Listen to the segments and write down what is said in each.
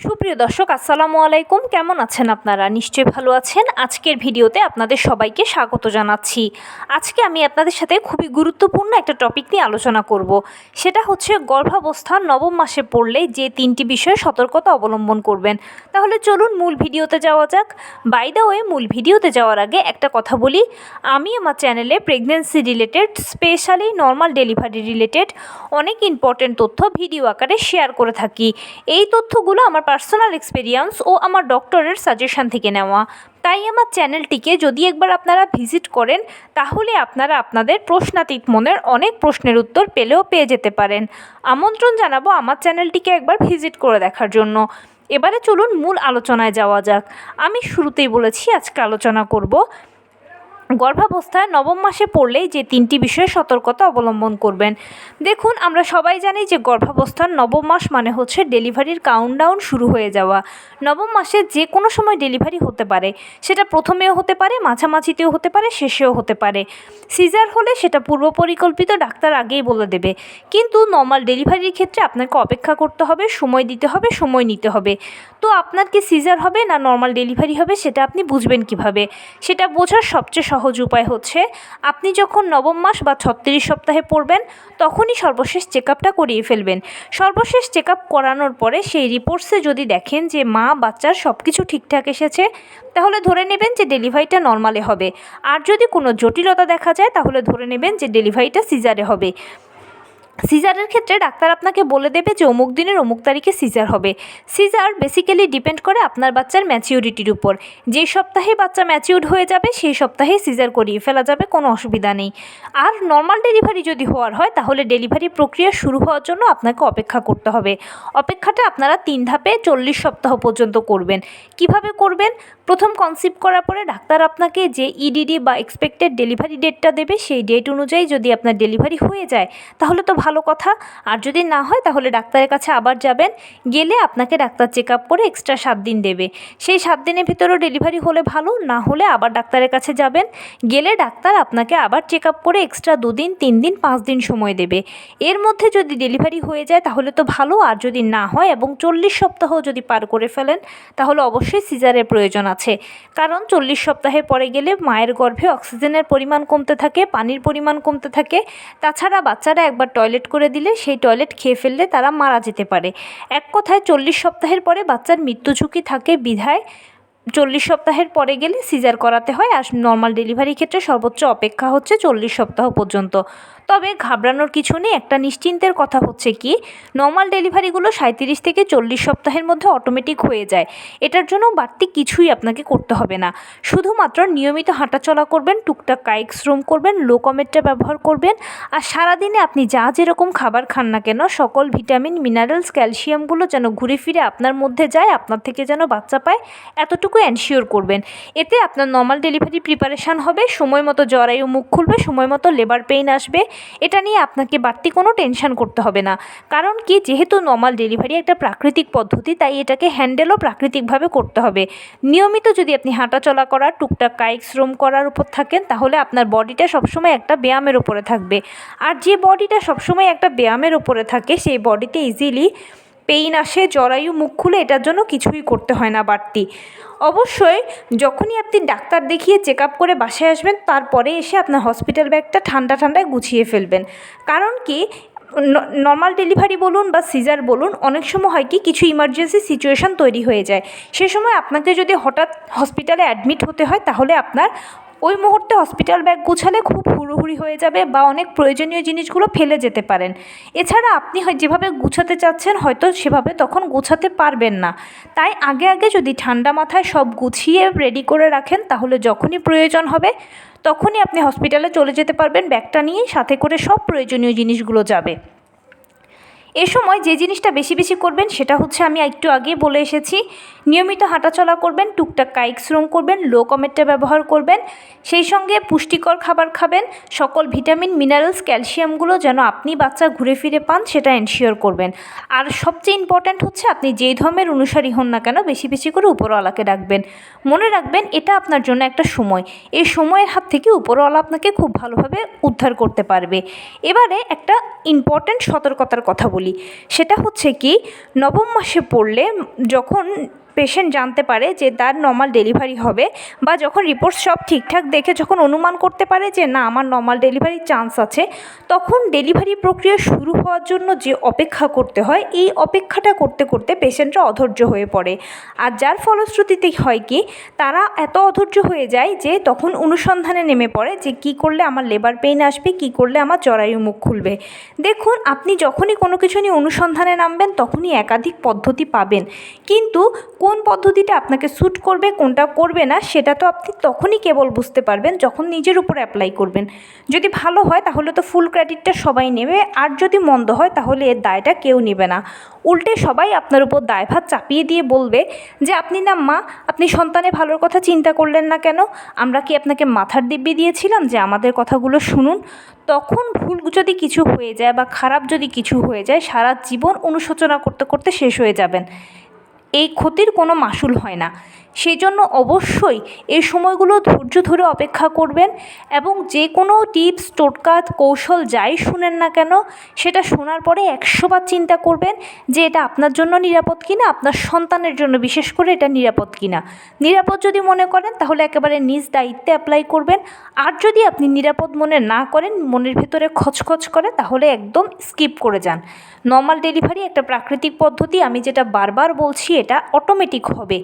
সুপ্রিয় দর্শক, আসসালামু আলাইকুম। কেমন আছেন আপনারা? নিশ্চয়ই ভালো আছেন। আজকের ভিডিওতে আপনাদের সবাইকে স্বাগত জানাচ্ছি। আজকে আমি আপনাদের সাথে খুবই গুরুত্বপূর্ণ একটা টপিক নিয়ে আলোচনা করব। সেটা হচ্ছে গর্ভাবস্থার নবম মাসে পড়লে যে 3টি বিষয়ে সতর্কতা অবলম্বন করবেন। তাহলে চলুন মূল ভিডিওতে যাওয়া যাক। বাই দ্য ওয়ে, মূল ভিডিওতে যাওয়ার আগে একটা কথা বলি, আমি আমার চ্যানেলে pregnancy related, specially normal delivery related অনেক ইম্পর্টেন্ট তথ্য ভিডিও আকারে শেয়ার করে থাকি। এই তথ্যগুলো আমার পার্সোনাল এক্সপেরিয়েন্স ও আমার ডক্টরের সাজেশন থেকে নেওয়া। তাই আমার চ্যানেলটিকে যদি একবার আপনারা ভিজিট করেন, তাহলে আপনারা আপনাদের প্রশ্নাতীত মনের অনেক প্রশ্নের উত্তর পেয়ে যেতে পারেন। আমন্ত্রণ জানাবো আমার চ্যানেলটিকে একবার ভিজিট করে দেখার জন্য। এবারে চলুন মূল আলোচনায় যাওয়া যাক। আমি শুরুতেই বলেছি আজকে আলোচনা করব গর্ভাবস্থায় নবম মাসে পড়লেই যে 3টি বিষয়ে সতর্কতা অবলম্বন করবেন। দেখুন, আমরা সবাই জানি যে গর্ভাবস্থার নবম মাস মানে হচ্ছে ডেলিভারির কাউন্টডাউন শুরু হয়ে যাওয়া। নবম মাসে যে কোনো সময় ডেলিভারি হতে পারে, সেটা প্রথমেও হতে পারে, মাঝামাঝিতেও হতে পারে, শেষেও হতে পারে। সিজার হলে সেটা পূর্ব পরিকল্পিত, ডাক্তার আগেই বলে দেবে। কিন্তু নর্মাল ডেলিভারির ক্ষেত্রে আপনাকে অপেক্ষা করতে হবে, সময় দিতে হবে, সময় নিতে হবে। তো আপনার কি সিজার হবে না নর্মাল ডেলিভারি হবে, সেটা আপনি বুঝবেন কিভাবে? সেটা বোঝার সবচেয়ে সহজ উপায় হচ্ছে, আপনি যখন নবম মাস বা 36 সপ্তাহে পড়বেন, তখনই সর্বশেষ চেক আপটা করিয়ে ফেলবেন। সর্বশেষ চেক আপ করানোর পরে সেই রিপোর্টসে যদি দেখেন যে মা বাচ্চার সব কিছু ঠিকঠাক এসেছে, তাহলে ধরে নেবেন যে ডেলিভারিটা নর্মালে হবে। আর যদি কোনো জটিলতা দেখা যায়, তাহলে ধরে নেবেন যে ডেলিভারিটা সিজারে হবে। সিজারের ক্ষেত্রে ডাক্তার আপনাকে বলে দেবে যে অমুক দিনের অমুক তারিখে সিজার হবে। সিজার বেসিক্যালি ডিপেন্ড করে আপনার বাচ্চার ম্যাচিউরিটির উপর। যে সপ্তাহে বাচ্চা ম্যাচিউরড হয়ে যাবে, সেই সপ্তাহেই সিজার করিয়ে ফেলা যাবে, কোনো অসুবিধা নেই। আর নর্মাল ডেলিভারি যদি হওয়ার হয়, তাহলে ডেলিভারি প্রক্রিয়া শুরু হওয়ার জন্য আপনাকে অপেক্ষা করতে হবে। অপেক্ষাটা আপনারা 3 ধাপে 40 সপ্তাহ পর্যন্ত করবেন। কিভাবে করবেন? প্রথম কনসিভ করার পরে ডাক্তার আপনাকে যে ইডিডি বা এক্সপেক্টেড ডেলিভারি ডেটটা দেবে, সেই ডেট অনুযায়ী যদি আপনার ডেলিভারি হয়ে যায়, তাহলে তো ভালো কথা। আর যদি না হয়, তাহলে ডাক্তারের কাছে আবার যাবেন। গেলে আপনাকে ডাক্তার চেক আপ করে এক্সট্রা 7 দিন দেবে। সেই 7 দিনের ভিতরেও ডেলিভারি হলে ভালো, না হলে আবার ডাক্তারের কাছে যাবেন। গেলে ডাক্তার আপনাকে আবার চেক আপ করে এক্সট্রা 2 দিন, 3 দিন, 5 দিন সময় দেবে। এর মধ্যে যদি ডেলিভারি হয়ে যায়, তাহলে তো ভালো। আর যদি না হয় এবং 40 সপ্তাহ যদি পার করে ফেলেন, তাহলে অবশ্যই সিজারের প্রয়োজন আছে। কারণ 40 সপ্তাহের পরে গেলে মায়ের গর্ভে অক্সিজেনের পরিমাণ কমতে থাকে, পানির পরিমাণ কমতে থাকে। তাছাড়া বাচ্চারা একবার টয়লেট করে দিলে, সেই টয়লেট খেয়ে ফেললে তারা মারা যেতে পারে। এক কথায় 40 সপ্তাহের পরে বাচ্চার মৃত্যু ঝুঁকি থাকে, বিধায় 40 সপ্তাহের পরে গেলে সিজার করাতে হয়। আর নর্মাল ডেলিভারির ক্ষেত্রে সর্বোচ্চ অপেক্ষা হচ্ছে 40 সপ্তাহ পর্যন্ত। তবে ঘাবড়ানোর কিছু নেই। একটা নিশ্চিন্তের কথা হচ্ছে কি, নর্মাল ডেলিভারিগুলো 37 থেকে 40 সপ্তাহের মধ্যে অটোমেটিক হয়ে যায়। এটার জন্য বাড়তি কিছুই আপনাকে করতে হবে না। শুধুমাত্র নিয়মিত হাঁটাচলা করবেন, টুকটাক কায়িক শ্রম করবেন, লো কমেটটা ব্যবহার করবেন। আর সারাদিনে আপনি যা যেরকম খাবার খান না কেন, সকল ভিটামিন, মিনারেলস, ক্যালসিয়ামগুলো যেন ঘুরে ফিরে আপনার মধ্যে যায়, আপনার থেকে যেন বাচ্চা পায়, এতটুকু এনশিওর করবেন। এতে আপনার নর্মাল ডেলিভারি প্রিপারেশান হবে। সময় মতো জরায়ু মুখ খুলবে, সময় মতো লেবার পেইন আসবে। এটা নিয়ে আপনাকে বাড়তি কোনো টেনশন করতে হবে না। কারণ কি, যেহেতু নর্মাল ডেলিভারি একটা প্রাকৃতিক পদ্ধতি, তাই এটাকে হ্যান্ডেলও প্রাকৃতিকভাবে করতে হবে। নিয়মিত যদি আপনি হাঁটাচলা করার, টুকটাক কায়িক শ্রম করার উপর থাকেন, তাহলে আপনার বডিটা সবসময় একটা ব্যায়ামের উপরে থাকবে। আর যে বডিটা সবসময় একটা ব্যায়ামের উপরে থাকে, সেই বডিতে ইজিলি পেইন আসে, জরায়ু মুখ খুলে, এটার জন্য কিছুই করতে হয় না বাড়তি। অবশ্যই যখনই আপনি ডাক্তার দেখিয়ে চেক আপ করে বাসায় আসবেন, তারপরে এসে আপনার হসপিটাল ব্যাগটা ঠান্ডায় গুছিয়ে ফেলবেন। কারণ কি, নর্মাল ডেলিভারি বলুন বা সিজার বলুন, অনেক সময় হয় কি, কিছু ইমার্জেন্সি সিচুয়েশান তৈরি হয়ে যায়। সে সময় আপনাকে যদি হঠাৎ হসপিটালে অ্যাডমিট হতে হয়, তাহলে আপনার ওই মুহূর্তে হসপিটাল ব্যাগ গুছালে খুব হুড়োহুড়ি হয়ে যাবে, বা অনেক প্রয়োজনীয় জিনিসগুলো ফেলে যেতে পারেন। এছাড়া আপনি যেভাবে গুছাতে চাচ্ছেন, হয়তো সেভাবে তখন গুছাতে পারবেন না। তাই আগে যদি ঠান্ডা মাথায় সব গুছিয়ে রেডি করে রাখেন, তাহলে যখনই প্রয়োজন হবে, তখনই আপনি হসপিটালে চলে যেতে পারবেন। ব্যাগটা নিয়ে সাথে করে সব প্রয়োজনীয় জিনিসগুলো যাবে। এ সময় যে জিনিসটা বেশি করবেন, সেটা হচ্ছে, আমি একটু আগে বলে এসেছি, নিয়মিত হাঁটাচলা করবেন, টুকটাক কায়িক শ্রম করবেন, লো কমেটটা ব্যবহার করবেন, সেই সঙ্গে পুষ্টিকর খাবার খাবেন, সকল ভিটামিন মিনারেলস ক্যালসিয়ামগুলো যেন আপনি বাচ্চা ঘুরে ফিরে পান সেটা এনশিওর করবেন। আর সবচেয়ে ইম্পর্ট্যান্ট হচ্ছে আপনি যেই ধর্মের অনুসারী হন না কেন বেশি বেশি করে উপরওয়ালাকে ডাকবেন। মনে রাখবেন এটা আপনার জন্য একটা সময়, এই সময়ের হাত থেকে উপরওয়ালা আপনাকে খুব ভালোভাবে উদ্ধার করতে পারবে। এবারে একটা ইম্পর্ট্যান্ট সতর্কতার কথা বলি, সেটা হচ্ছে কি নবম মাসে পড়লে যখন পেশেন্ট জানতে পারে যে তার নর্মাল ডেলিভারি হবে, বা যখন রিপোর্ট সব ঠিকঠাক দেখে যখন অনুমান করতে পারে যে না আমার নর্মাল ডেলিভারির চান্স আছে, তখন ডেলিভারি প্রক্রিয়া শুরু হওয়ার জন্য যে অপেক্ষা করতে হয় এই অপেক্ষাটা করতে করতে পেশেন্টরা অধৈর্য হয়ে পড়ে। আর যার ফলশ্রুতিতে হয় কি তারা এত অধৈর্য হয়ে যায় যে তখন অনুসন্ধানে নেমে পড়ে যে কি করলে আমার লেবার পেইন আসবে, কি করলে আমার জরায়ু মুখ খুলবে। দেখুন আপনি যখনই কোনো কিছু নিয়ে অনুসন্ধানে নামবেন তখনই একাধিক পদ্ধতি পাবেন, কিন্তু কোন পদ্ধতিটা আপনাকে স্যুট করবে কোনটা করবে না সেটা তো আপনি তখনই কেবল বুঝতে পারবেন যখন নিজের উপর অ্যাপ্লাই করবেন। যদি ভালো হয় তাহলে তো ফুল ক্রেডিটটা সবাই নেবে, আর যদি মন্দ হয় তাহলে এর দায়টা কেউ নেবে না। উল্টে সবাই আপনার উপর দায়ভার চাপিয়ে দিয়ে বলবে যে আপনি না মা, আপনি সন্তানের ভালোর কথা চিন্তা করলেন না কেন, আমরা কি আপনাকে মাথার দিব্যি দিয়েছিলাম যে আমাদের কথাগুলো শুনুন। তখন ভুল যদি কিছু হয়ে যায় বা খারাপ যদি কিছু হয়ে যায় সারা জীবন অনুশোচনা করতে করতে শেষ হয়ে যাবেন। এই ক্ষতির কোনো মাসুল হয় না। সেই জন্য অবশ্যই এই সময়গুলো ধৈর্য ধরে অপেক্ষা করবেন এবং যে কোনো টিপস টোটকা কৌশল যাই শুনেন না কেন সেটা শোনার পরে 100 বার চিন্তা করবেন যে এটা আপনার জন্য নিরাপদ কিনা, আপনার সন্তানের জন্য বিশেষ করে এটা নিরাপদ কিনা। নিরাপদ যদি মনে করেন তাহলে একেবারে নিজ দায়িত্বে অ্যাপ্লাই করবেন, আর যদি আপনি নিরাপদ মনে না করেন, মনের ভেতরে খচখচ করে, তাহলে একদম স্কিপ করে যান। নর্মাল ডেলিভারি একটা প্রাকৃতিক পদ্ধতি, আমি যেটা বারবার বলছি এটা অটোমেটিক হবে,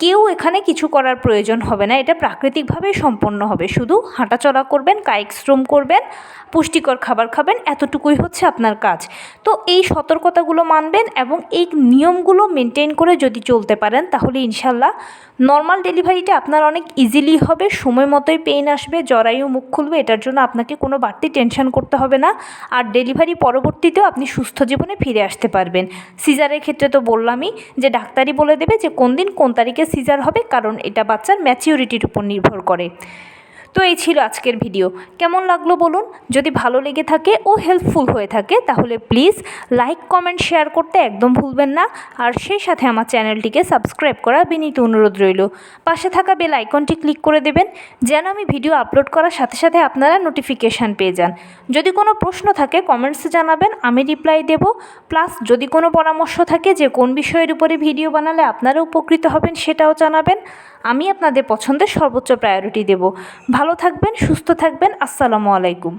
কেউ এখানে কিছু করার প্রয়োজন হবে না, এটা প্রাকৃতিকভাবেই সম্পন্ন হবে। শুধু হাঁটাচলা করবেন, কায়িক শ্রম করবেন, পুষ্টিকর খাবার খাবেন, এতটুকুই হচ্ছে আপনার কাজ। তো এই সতর্কতাগুলো মানবেন এবং এই নিয়মগুলো মেনটেন করে যদি চলতে পারেন তাহলে ইনশাল্লাহ নর্মাল ডেলিভারিটা আপনার অনেক ইজিলি হবে, সময় মতোই পেইন আসবে, জরায়ু মুখ খুলবে, এটার জন্য আপনাকে কোনো বাড়তি টেনশন করতে হবে না। আর ডেলিভারি পরবর্তীতেও আপনি সুস্থ জীবনে ফিরে আসতে পারবেন। সিজারের ক্ষেত্রে তো বললামই যে ডাক্তারই বলে দেবে যে কোন দিন কোন তারিখে সিজার হবে, কারণ এটা বাচ্চার ম্যাচিউরিটির উপর নির্ভর করে। তো এই ছিল আজকের ভিডিও, কেমন লাগলো বলুন। যদি ভালো লেগে থাকে ও হেল্পফুল হয়ে থাকে তাহলে প্লিজ লাইক কমেন্ট শেয়ার করতে একদম ভুলবেন না, আর সেই সাথে আমার চ্যানেলটিকে সাবস্ক্রাইব করার বিনীত অনুরোধ রইল। পাশে থাকা বেল আইকনটি ক্লিক করে দেবেন যেন আমি ভিডিও আপলোড করার সাথে সাথে আপনারা নোটিফিকেশান পেয়ে যান। যদি কোনো প্রশ্ন থাকে কমেন্টসে জানাবেন, আমি রিপ্লাই দেব। প্লাস যদি কোনো পরামর্শ থাকে যে কোন বিষয়ের উপরে ভিডিও বানালে আপনারা উপকৃত হবেন সেটাও জানাবেন, আমি আপনাদের পছন্দের সর্বোচ্চ প্রায়োরিটি দেব। ভালো থাকবেন, সুস্থ থাকবেন, আসসালামু আলাইকুম।